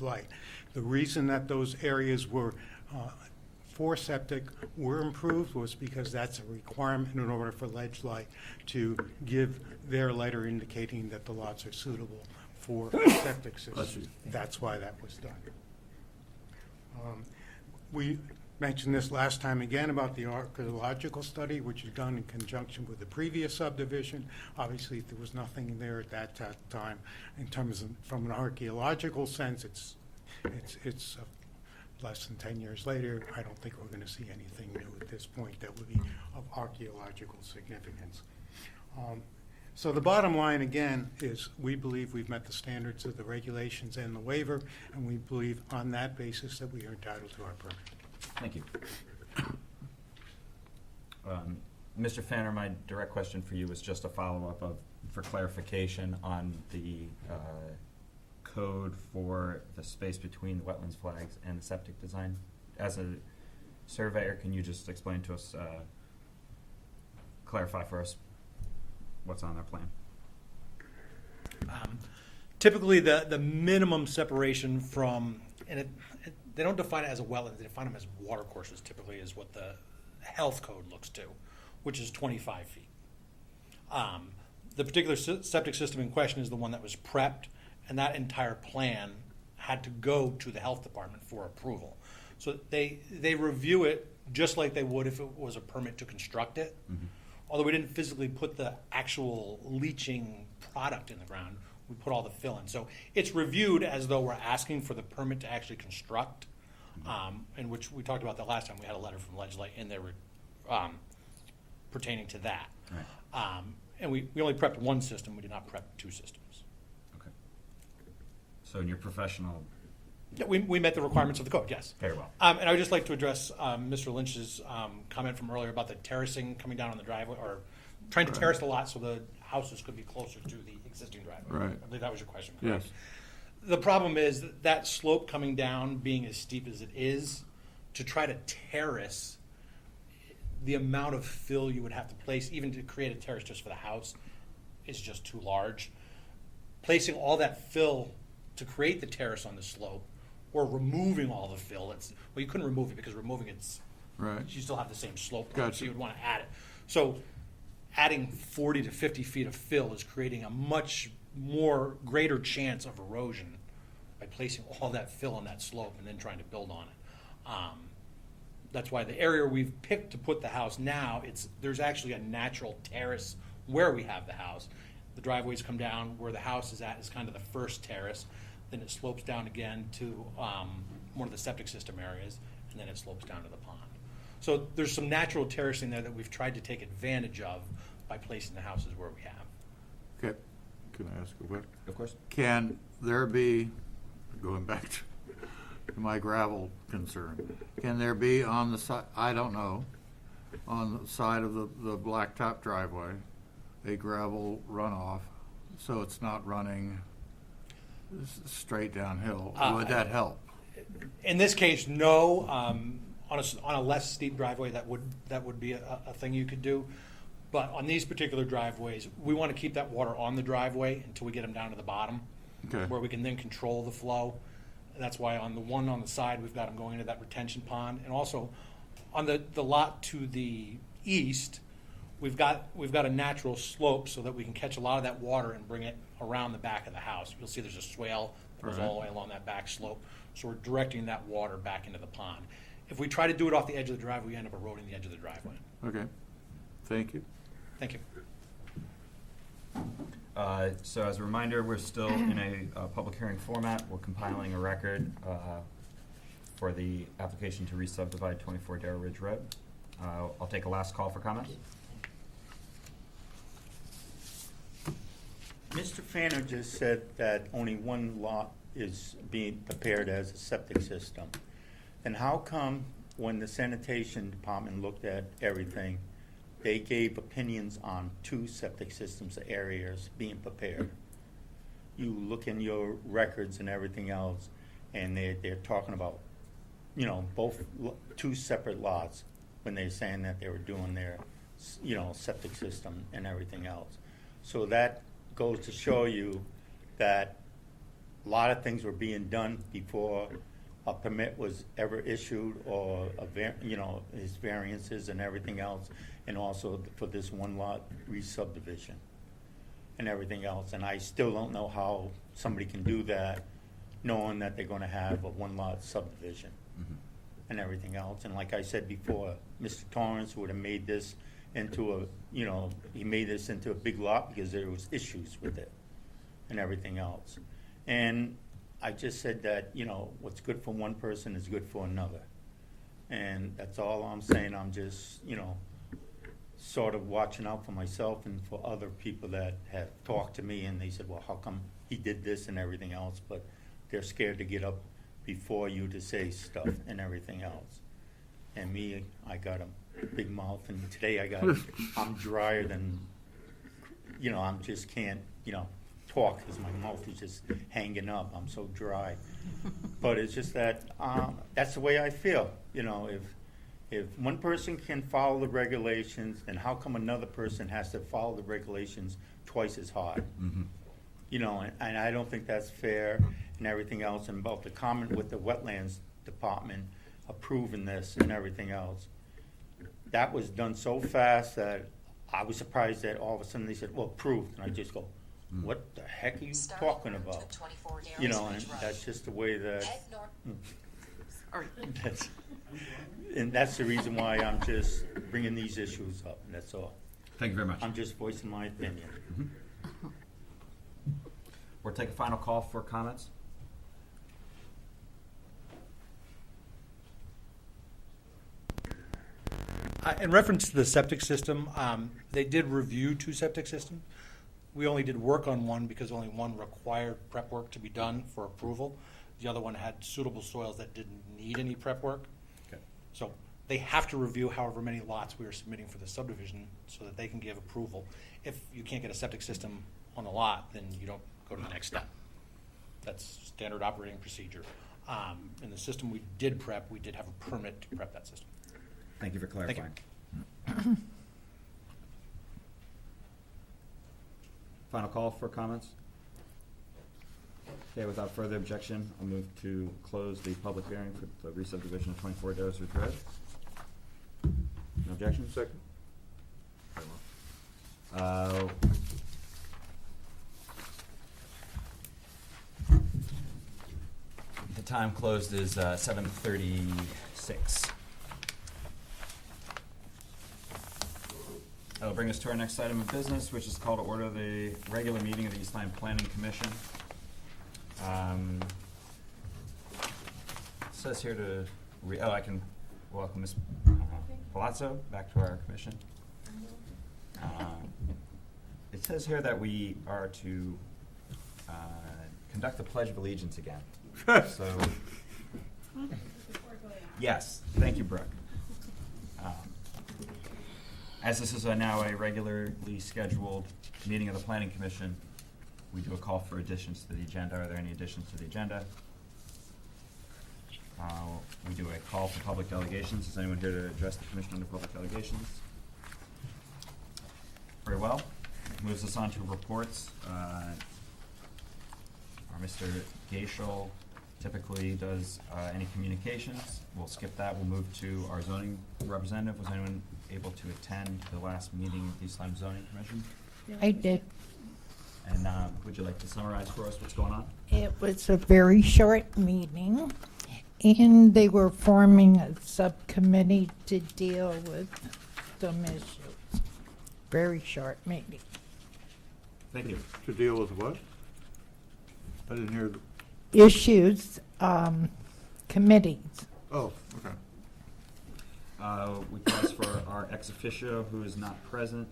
light. The reason that those areas were for septic were improved was because that's a requirement in order for ledge light to give their letter indicating that the lots are suitable for a septic system. That's why that was done. We mentioned this last time again about the archaeological study, which is done in conjunction with the previous subdivision. Obviously, there was nothing there at that time. In terms of, from an archaeological sense, it's less than 10 years later. I don't think we're going to see anything new at this point that would be of archaeological significance. So the bottom line, again, is we believe we've met the standards of the regulations and the waiver, and we believe on that basis that we are entitled to our permit. Thank you. Mr. Fanner, my direct question for you is just a follow-up for clarification on the code for the space between the wetlands flags and the septic design. As a surveyor, can you just explain to us, clarify for us what's on their plan? Typically, the minimum separation from, and they don't define it as a wetland, they define them as water courses, typically is what the health code looks to, which is 25 feet. The particular septic system in question is the one that was prepped, and that entire plan had to go to the health department for approval. So they review it just like they would if it was a permit to construct it. Mm-hmm. Although we didn't physically put the actual leaching product in the ground, we put all the fill in. So it's reviewed as though we're asking for the permit to actually construct, in which we talked about that last time. We had a letter from Ledge Light in there pertaining to that. Right. And we only prepped one system. We did not prep two systems. Okay. So in your professional... Yeah, we met the requirements of the code, yes. Very well. And I would just like to address Mr. Lynch's comment from earlier about the terracing coming down on the driveway, or trying to terrace the lot so the houses could be closer to the existing driveway. Right. I believe that was your question, correct? Yes. The problem is that slope coming down being as steep as it is, to try to terrace, the amount of fill you would have to place, even to create a terrace just for the house, is just too large. Placing all that fill to create the terrace on the slope, or removing all the fill, well, you couldn't remove it because removing it's, right. You still have the same slope, Gotcha. So you would want to add it. So adding 40 to 50 feet of fill is creating a much greater chance of erosion by placing all that fill on that slope and then trying to build on it. That's why the area we've picked to put the house now, there's actually a natural terrace where we have the house. The driveways come down where the house is at is kind of the first terrace. Then it slopes down again to one of the septic system areas, and then it slopes down to the pond. So there's some natural terracing there that we've tried to take advantage of by placing the houses where we have. Okay. Can I ask a question? Of course. Can there be, going back to my gravel concern, can there be on the side, I don't know, on the side of the blacktop driveway, a gravel runoff so it's not running straight downhill? Would that help? In this case, no. On a less steep driveway, that would be a thing you could do. But on these particular driveways, we want to keep that water on the driveway until we get them down to the bottom, Okay. where we can then control the flow. And that's why on the one on the side, we've got them going into that retention pond, and also on the lot to the east, we've got a natural slope so that we can catch a lot of that water and bring it around the back of the house. You'll see there's a swale that goes all the way along that back slope. So we're directing that water back into the pond. If we try to do it off the edge of the driveway, we end up eroding the edge of the driveway. Okay. Thank you. Thank you. So as a reminder, we're still in a public hearing format. We're compiling a record for the application to re-subdivide 24 Darrow Ridge Road. I'll take a last call for comments. Mr. Fanner just said that only one lot is being prepared as a septic system. And how come when the sanitation department looked at everything, they gave opinions on two septic systems areas being prepared? You look in your records and everything else, and they're talking about, both two separate lots when they're saying that they were doing their, septic system and everything else. So that goes to show you that a lot of things were being done before a permit was ever issued, or his variances and everything else, and also for this one lot re-subdivision and everything else. And I still don't know how somebody can do that, knowing that they're gonna have a one lot subdivision and everything else. And like I said before, Mr. Torrance would have made this into he made this into a big lot because there was issues with it and everything else. And I just said that, what's good for one person is good for another. And that's all I'm saying. I'm just, sort of watching out for myself and for other people that have talked to me, and they said, well, how come he did this and everything else? But they're scared to get up before you to say stuff and everything else. And me, I got a big mouth, and today I'm drier than, I just can't, talk because my mouth is just hanging up. I'm so dry. But it's just that that's the way I feel. If one person can follow the regulations, then how come another person has to follow the regulations twice as hard? And I don't think that's fair and everything else. And about the comment with the wetlands department approving this and everything else, that was done so fast that I was surprised that all of a sudden they said, well, approved. And I just go, what the heck are you talking about? And that's just the way that, that's the reason why I'm just bringing these issues up, and that's all. Thank you very much. I'm just voicing my opinion. We'll take a final call for comments. In reference to the septic system, they did review 2 septic systems. We only did work on one because only one required prep work to be done for approval. The other one had suitable soils that didn't need any prep work. Okay. So they have to review however many lots we are submitting for the subdivision so that they can give approval. If you can't get a septic system on a lot, then you don't go to the next step. That's standard operating procedure. In the system we did prep, we did have a permit to prep that system. Thank you for Thank clarifying. you. Final call for comments? Okay, without further objection, I'll move to close the public hearing for the re-subdivision of 24 Dozier Road. No objections? Second. The time closed is 7:36. That'll bring us to our next item of business, which is call to order the regular meeting of the East Lyme Planning Commission. It says here to, I can welcome Ms. Palazzo back to our commission. It says here that we are to conduct the Pledge of Allegiance again. So, yes, thank you, Brooke. As this is now a regularly scheduled meeting of the Planning Commission, we do a call for additions to the agenda. Are there any additions to the agenda? We do a call for public delegations. Is anyone here to address the commission under public delegations? Very well. Moves us on to reports. Our Mr. Gaishel typically does any communications. We'll skip that. We'll move to our zoning representative. Was anyone able to attend the last meeting of the East Lyme Zoning Commission? I did. And would you like to summarize for us what's going on? It was a very short meeting, and they were forming a subcommittee to deal with some issues. Very short meeting. Thank you. To deal with what? I didn't hear. Issues, committees. Oh, okay. We pause for our ex officio who is not present,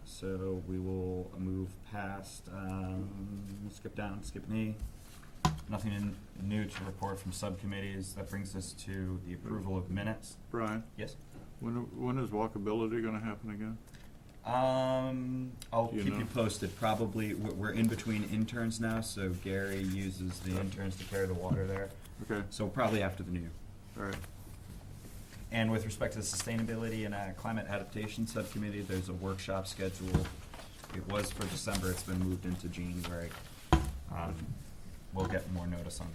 so we will move past, skip down, skip me. Nothing new to report from subcommittees. That brings us to the approval of minutes. Brian, Yes? when is walkability gonna happen again? I'll Do you keep know? you posted. Probably, we're in between interns now, so Gary uses the interns to carry the water there. Okay, So probably after the new year. all right. And with respect to the Sustainability and Climate Adaptation Subcommittee, there's a workshop scheduled. It was for December, it's been moved into January. we'll get more notice on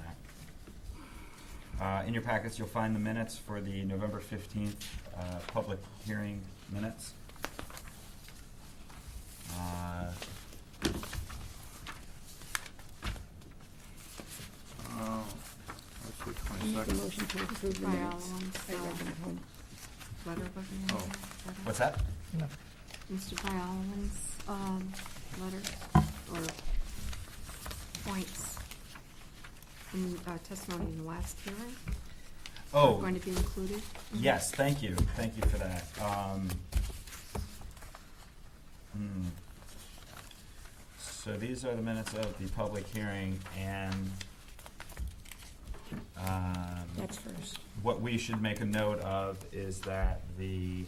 that. In your packets, you'll find the minutes for the November 15th public hearing minutes. Let's see, I make a 22nd. motion to approve the By minutes. Allen's, letter wasn't Oh. What's that? No. Mr. Allen's, letter or points in testimony in the last hearing Oh, are going to be included. yes, thank you for that. So these are the minutes of the public hearing, and That's first. what we should make a note of is that the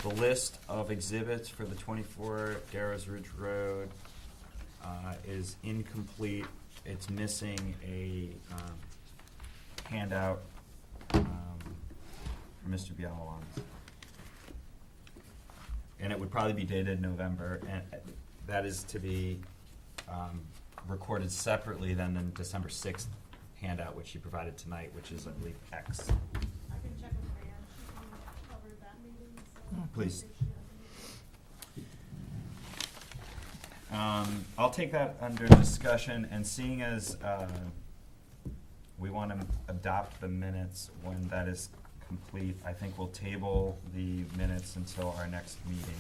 list of exhibits for the 24 Darrows Ridge Road is incomplete. It's missing a handout from Mr. Bialawans. And it would probably be dated November, and that is to be recorded separately than the December 6th handout, which she provided tonight, which is, I believe, X. I can check with Fran, she covered that meeting, so. Please. She hasn't- I'll take that under discussion, and seeing as we want to adopt the minutes when that is complete, I think we'll table the minutes until our next meeting.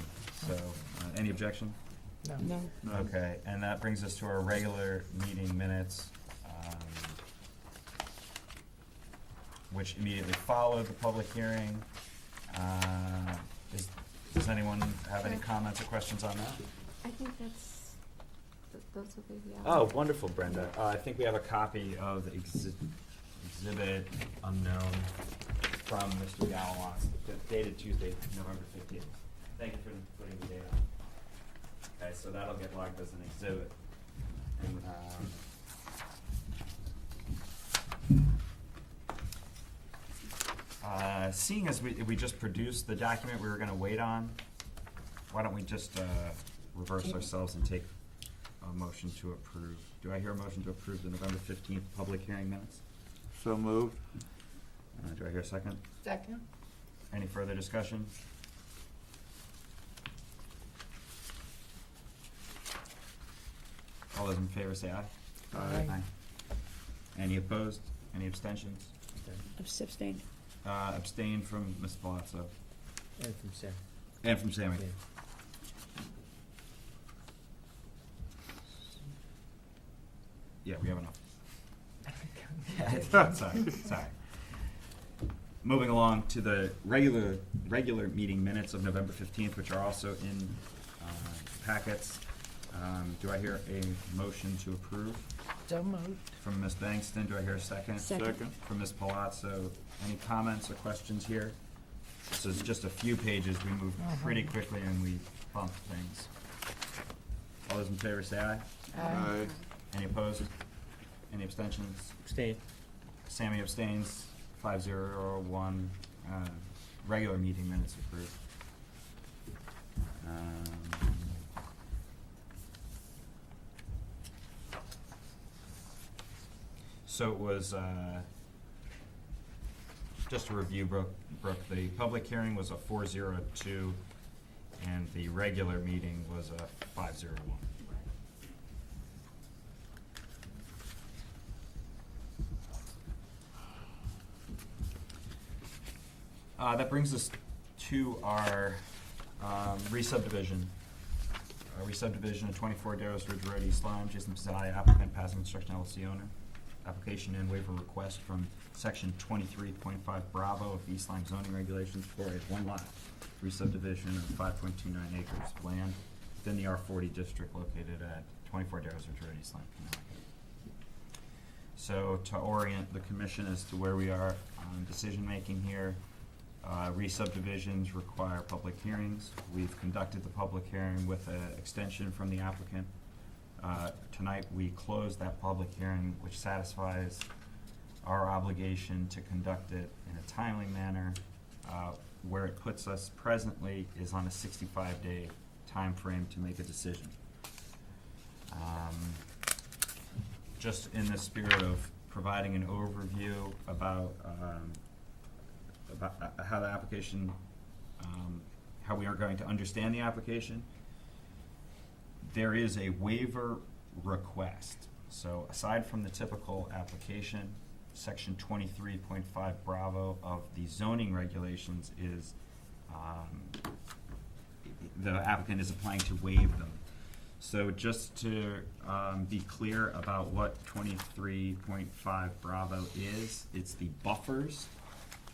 So, any objection? No. Okay, and that brings us to our regular meeting minutes, which immediately followed the public hearing. Does anyone have any Sure. comments or questions on that? I think those are the, yeah. Oh, wonderful, Brenda. I think we have a copy of the exhibit unknown from Mr. Gallowance, dated Tuesday, November 15th. Thank you for putting the date on. Okay, so that'll get logged as an exhibit. And, seeing as we just produced the document we were gonna wait on, why don't we just reverse ourselves and take a motion to approve? Do I hear a motion to approve the November 15th public hearing minutes? So moved. Do I hear a second? Second? Any further discussion? All those in favor say aye. Aye. Any opposed? Any abstentions? Abstained. Abstain from Ms. Palazzo. And from Sam. And from Sammy. Yeah. Yeah, we have enough. Sorry. Moving along to the regular meeting minutes of November 15th, which are also in packets. Do I hear a motion to approve? So moved. From Ms. Bangston, do I hear a second? Second. From Ms. Palazzo, any comments or questions here? This is just a few pages, we moved pretty quickly and we bumped things. All those in favor say aye. Aye. Any opposed? Any abstentions? Abstain. Sammy abstains, 501, regular meeting minutes approved. So it was, just to review, Brooke, the public hearing was a 402, and the regular meeting was a 501. That brings us to our re-subdivision. Re-subdivision of 24 Darrows Ridge Road, East Lyme, Jason Pizzai, applicant, passing instruction LLC owner. Application and waiver request from section 23.5 Bravo of East Lyme zoning regulations for a one-lot re-subdivision of 5.29 acres of land within the R40 district located at 24 Darrows Ridge Road, East Lyme, Connecticut. So to orient the commission as to where we are on decision-making here, re-subdivisions require public hearings. We've conducted the public hearing with an extension from the applicant. Tonight, we close that public hearing, which satisfies our obligation to conduct it in a timely manner. Where it puts us presently is on a 65-day time frame to make a decision. Just in the spirit of providing an overview about how the application, how we are going to understand the application, there is a waiver request. So aside from the typical application, section 23.5 Bravo of the zoning regulations is, the applicant is applying to waive them. So just to be clear about what 23.5 Bravo is, it's the buffers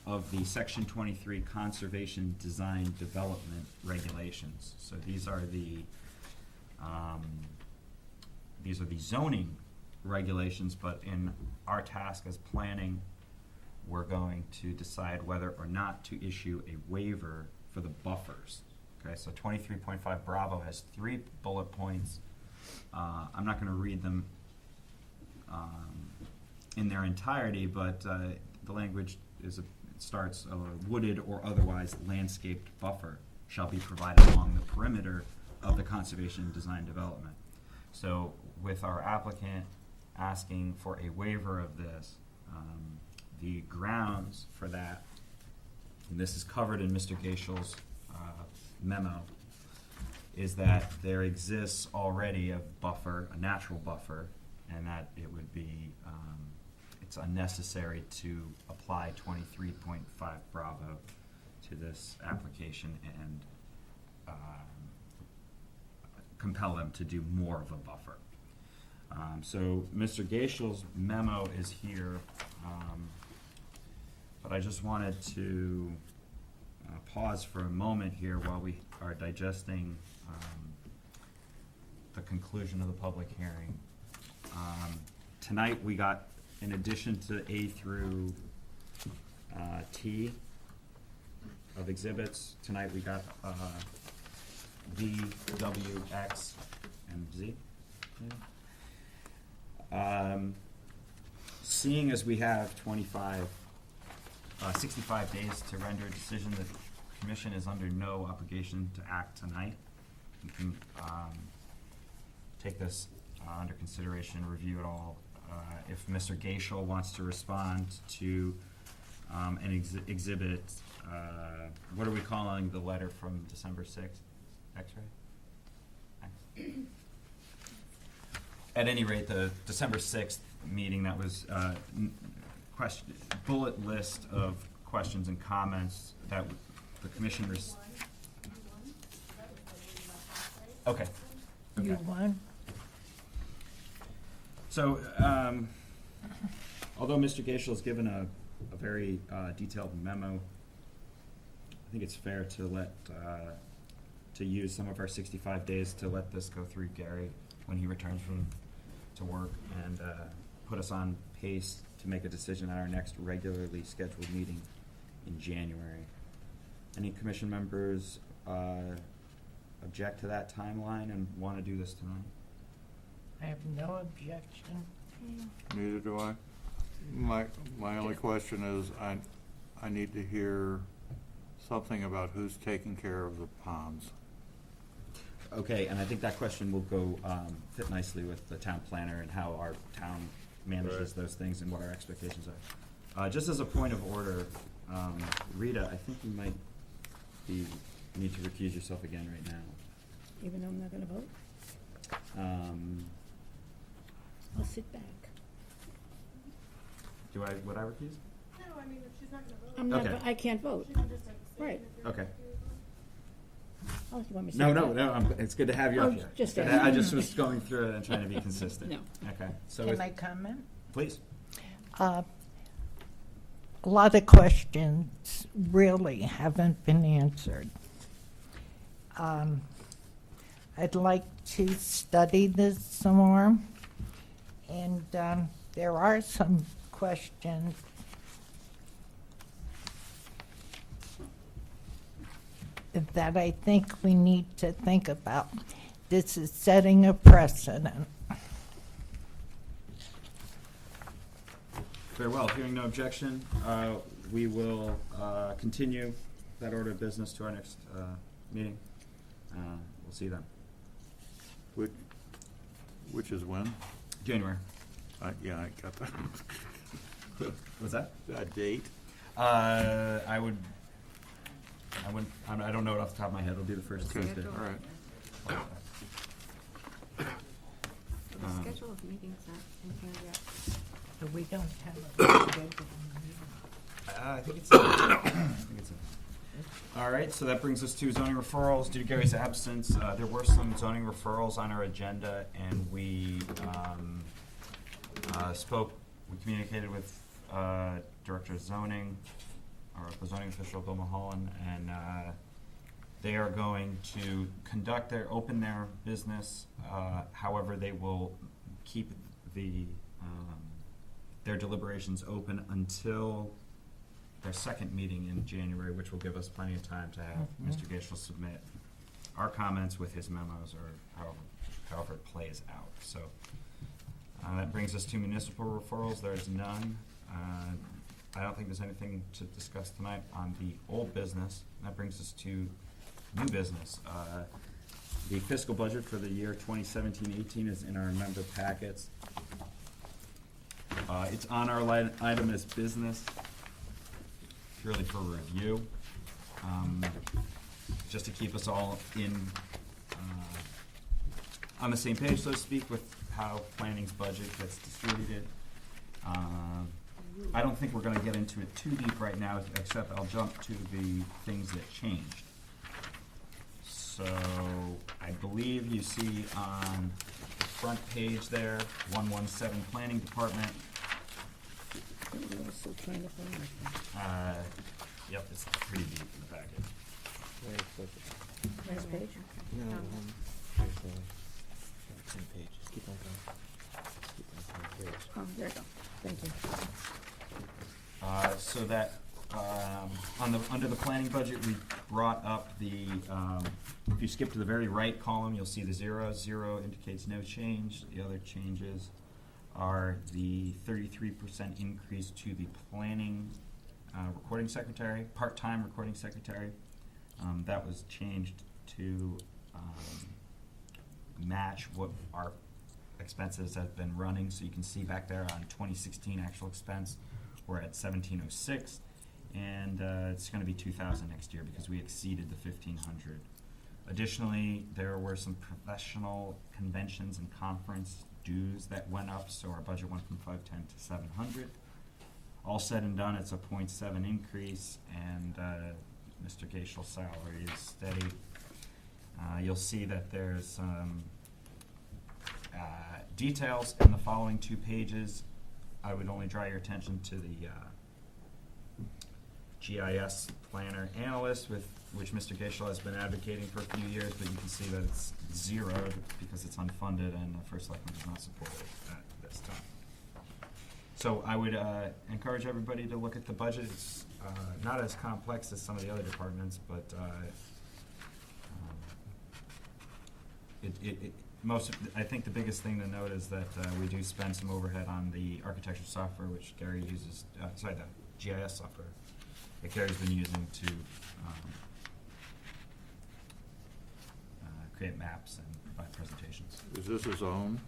of the section 23 conservation design development regulations. So these are the zoning regulations, but in our task as planning, we're going to decide whether or not to issue a waiver for the buffers. Okay, so 23.5 Bravo has 3 bullet points. I'm not going to read them in their entirety, but the language is starts wooded or otherwise landscaped buffer shall be provided along the perimeter of the conservation design development. So with our applicant asking for a waiver of this, the grounds for that, and this is covered in Mr. Gaishel's memo, is that there exists already a buffer, a natural buffer, and that it would be, it's unnecessary to apply 23.5 Bravo to this application and compel them to do more of a buffer. So Mr. Gaishel's memo is here, but I just wanted to pause for a moment here while we are digesting the conclusion of the public hearing. Tonight we got, in addition to A through T of exhibits, tonight we got V, W, X, and Z. Seeing as we have 65 days to render a decision, the commission is under no obligation to act tonight. You can take this under consideration, review it all. If Mr. Gaishel wants to respond to an exhibit, what are we calling the letter from December 6th? X-ray? At any rate, the December 6th meeting, that was bullet list of questions and comments that the commission Okay. You won? So, although Mr. Gaishel has given a very detailed memo, I think it's fair to to use some of our 65 days to let this go through Gary when he returns to work and put us on pace to make a decision at our next regularly scheduled meeting in January. Any commission members object to that timeline and want to do this tonight? I have no objection. Neither do I. My only question is, I need to hear something about who's taking care of the ponds. Okay, and I think that question will go fit nicely with the town planner and how our town manages those things and what our expectations are. Just as a point of order, Rita, I think you might need to recuse yourself again right now. Even though I'm not gonna vote, I'll sit back. Would I recuse? No, I mean, if she's not gonna vote. I'm not, Okay. I can't vote. She can just abstain Right. if you're Okay. refusing. Oh, you want me to No, sit no, back? it's good to have you Oh, up here. just Good to asking. I just was going through it and trying to be consistent. No. Okay, so Can I comment? please. A lot of questions really haven't been answered. I'd like to study this some more, and there are some questions that I think we need to think about. This is setting a precedent. Very well, hearing no objection, we will continue that order of business to our next meeting. We'll see you then. which is when? January. Yeah, I got that. What's that? That date? I don't know it off the top of my head. It'll be the first Okay, Tuesday. all right. The schedule of meetings aren't in here yet. So we don't have a schedule. I think it's. I think it's. All right, so that brings us to zoning referrals. Due to Gary's absence, there were some zoning referrals on our agenda, and we we communicated with Director of Zoning, or the zoning official, Bill Mulholland, and they are going to open their business. However, they will keep their deliberations open until their second meeting in January, which will give us plenty of time to have Mr. Gaishel submit our comments with his memos, or however it plays out. So that brings us to municipal referrals. There's none. I don't think there's anything to discuss tonight on the old business. That brings us to new business. The fiscal budget for the year 2017-18 is in our member packets. It's on our item as business, purely for review, just to keep us all on the same page, so to speak, with how planning's budget gets distributed. I don't think we're going to get into it too deep right now, except I'll jump to the things that changed. So I believe you see on the front page there, 117 Planning Department. I'm also trying to find it. Yep, it's pretty deep in the packet. Last page? No, Same page, just keep on going. Keep on going. There it is. Oh, there you go. Thank you. So that, under the planning budget, we brought up the, if you skip to the very right column, you'll see the 0. 0 indicates no change. The other changes are the 33% increase to the planning recording secretary, part-time recording secretary. That was changed to match what our expenses have been running. So you can see back there on 2016 actual expense, we're at 1,706, and it's going to be 2,000 next year because we exceeded the 1,500. Additionally, there were some professional conventions and conference dues that went up, so our budget went from 510 to 700. All said and done, it's a 0.7 increase, and Mr. Gaishel's salary is steady. You'll see that there's details in the following 2 pages. I would only draw your attention to the GIS planner analyst, with which Mr. Gaishel has been advocating for a few years, but you can see that it's 0 because it's unfunded, and the First Selectman does not support it at this time. So I would encourage everybody to look at the budget. It's not as complex as some of the other departments, but I think the biggest thing to note is that we do spend some overhead on the architecture software, which Gary uses, the GIS software that Gary's been using to create maps and provide presentations. Is this his own?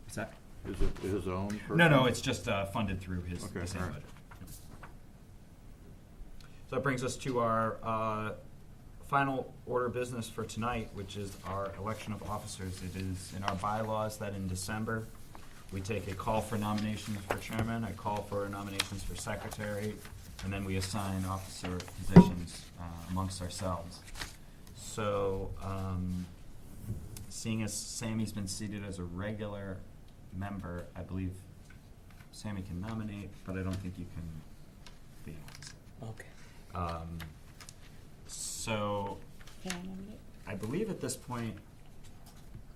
What's that? Is it his own? No, it's just funded through his Okay, the same all right. budget. So that brings us to our final order of business for tonight, which is our election of officers. It is in our bylaws that in December, we take a call for nominations for chairman, a call for nominations for secretary, and then we assign officer positions amongst ourselves. So, seeing as Sammy's been seated as a regular member, I believe Sammy can nominate, but I don't think you can be an officer. Okay. So, Can I nominate? I believe at this point,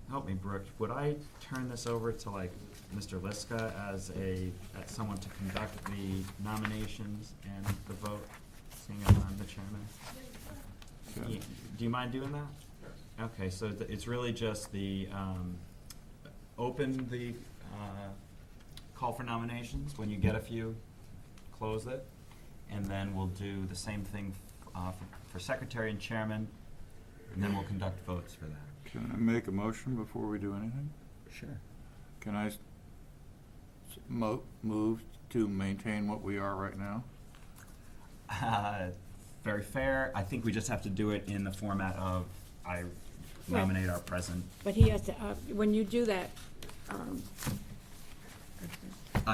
help me, Brooke, would I turn this over to like Mr. Liska as someone to conduct the nominations and the vote, seeing as I'm the chairman? Okay. Do you mind doing that? Okay, so it's really just the, open the call for nominations. When you get a few, close it. And then we'll do the same thing for secretary and chairman, and then we'll conduct votes for that. Can I make a motion before we do anything? Sure. Can I move to maintain what we are right now? Very fair. I think we just have to do it in the format of I nominate our present, But he has to, when you do that,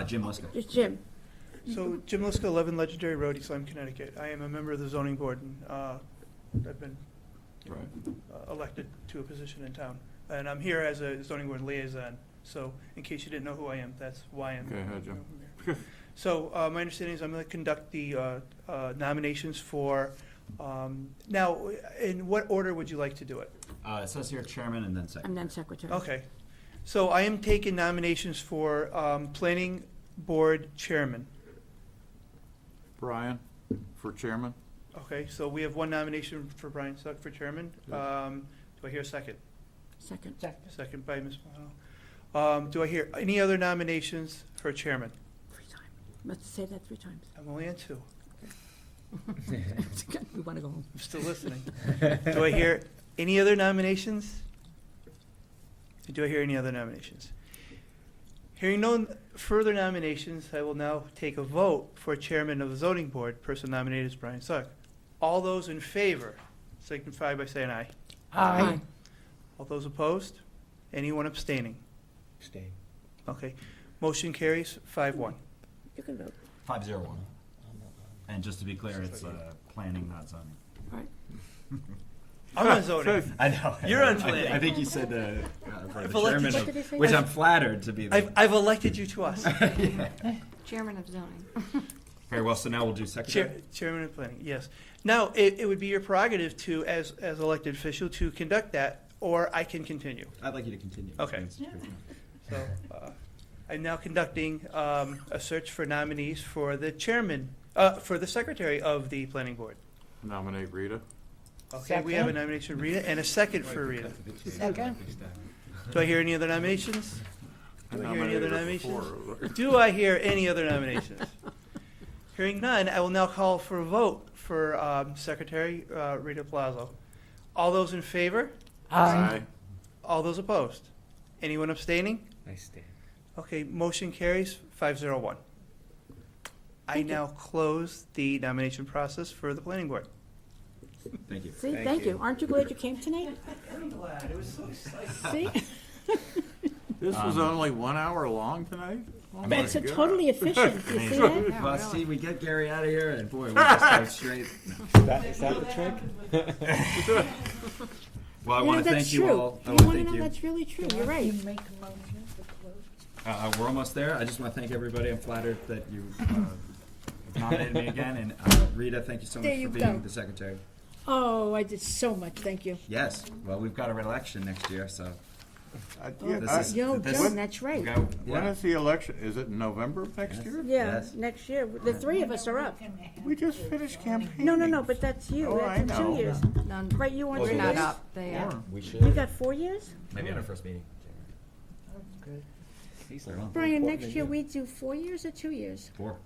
Jim Liska. it's Jim. So, Jim Liska, 11 Legendary Road, East Lyme, Connecticut. I am a member of the zoning board, and I've been elected to a position in town. And I'm here as a zoning board liaison, so in case you didn't know who I am, that's why I'm Okay, hi, Jim. here. So, my understanding is I'm going to conduct the nominations for, now, in what order would you like to do it? It says here chairman and then second. And then secretary. Okay. So I am taking nominations for planning board chairman. Brian, for chairman? Okay, so we have one nomination for Brian Suck for chairman. Do I hear a second? Second. Second by Ms. Milano. Do I hear any other nominations for chairman? 3 times. Let's say that 3 times. I'm only on 2. We want to go home. I'm still listening. Do I hear any other nominations? Do I hear any other nominations? Hearing no further nominations, I will now take a vote for chairman of the zoning board. Person nominated is Brian Suck. All those in favor signify by saying aye. Aye. All those opposed? Anyone abstaining? Stay. Okay. Motion carries 5-1. You can vote. 501. And just to be clear, it's planning, not zoning. All right. I'm on zoning. I know. You're on I planning. think you said for I've the elected chairman, you- What did he say? which I'm flattered to be. I've elected you to us. Chairman of zoning. Very well. So now we'll do secretary. Chairman of planning, yes. Now, it would be your prerogative to, as elected official, to conduct that, or I can continue. I'd like you to continue. Okay. So, I'm now conducting a search for nominees for the chairman, for the secretary of the planning board. Nominate Rita? Okay, we have a nomination, Rita, and a second for Rita. Second. Do I hear any other nominations? I Do I hear any other nominated her nominations? before. Do I hear any other nominations? Hearing none, I will now call for a vote for Secretary Rita Palazzo. All those in favor? Aye. All those opposed? Anyone abstaining? I stay. Okay, motion carries 501. I now close the nomination process for the planning board. Thank you. See, thank you. Aren't you glad you came tonight? I'm glad, it was so exciting. See? This was only 1 hour long tonight? Oh But my it's God. totally efficient. You see that? Yeah, Well, really. see, we get Gary out of here, and boy, we just go straight. Is that the trick? Well, I You know, want to that's thank you true. all. I You want to want to thank know you. that's really true. You're right. You make a motion to close. We're almost there. I just want to thank everybody. I'm flattered that you nominated me again. And Rita, thank you so There much you for being go. the secretary. Oh, I did so much. Thank you. Yes. Well, we've got an election next year, so Yeah, Yo, this- Joan, that's right. we go. When Yeah. is the election? Is it in November of next Yes. year? Yeah, Yes. next year. The 3 of us are up. We just finished campaigning. No, but that's you. Oh, I That's in 2 know. years. None. Right, you want We're 2 not years? up. They are. We You should. got 4 years? Maybe at our first meeting. Very well. Brian, next year we do 4 years or 2 years? 4.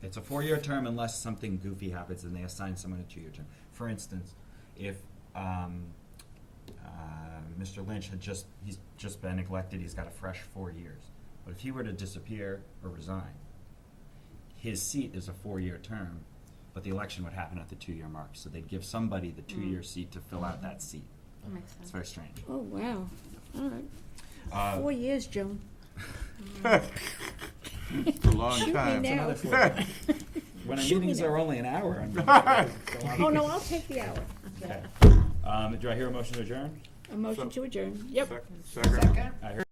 It's a 4-year term unless something goofy happens and they assign someone a 2-year term. For instance, if Mr. Lynch he's just been elected, he's got a fresh 4 years. But if he were to disappear or resign, his seat is a 4-year term, but the election would happen at the 2-year mark. So they'd give somebody the 2-year seat to fill out that seat. That makes It's sense. very strange. Oh, wow. All right. Uh, 4 years, Joan. It's a long Shoot me time. now. When our Shoot me meetings now. are only an hour. Oh, no, I'll take the hour. Okay. Do I hear a motion to adjourn? A motion to adjourn. Yep. Second. I heard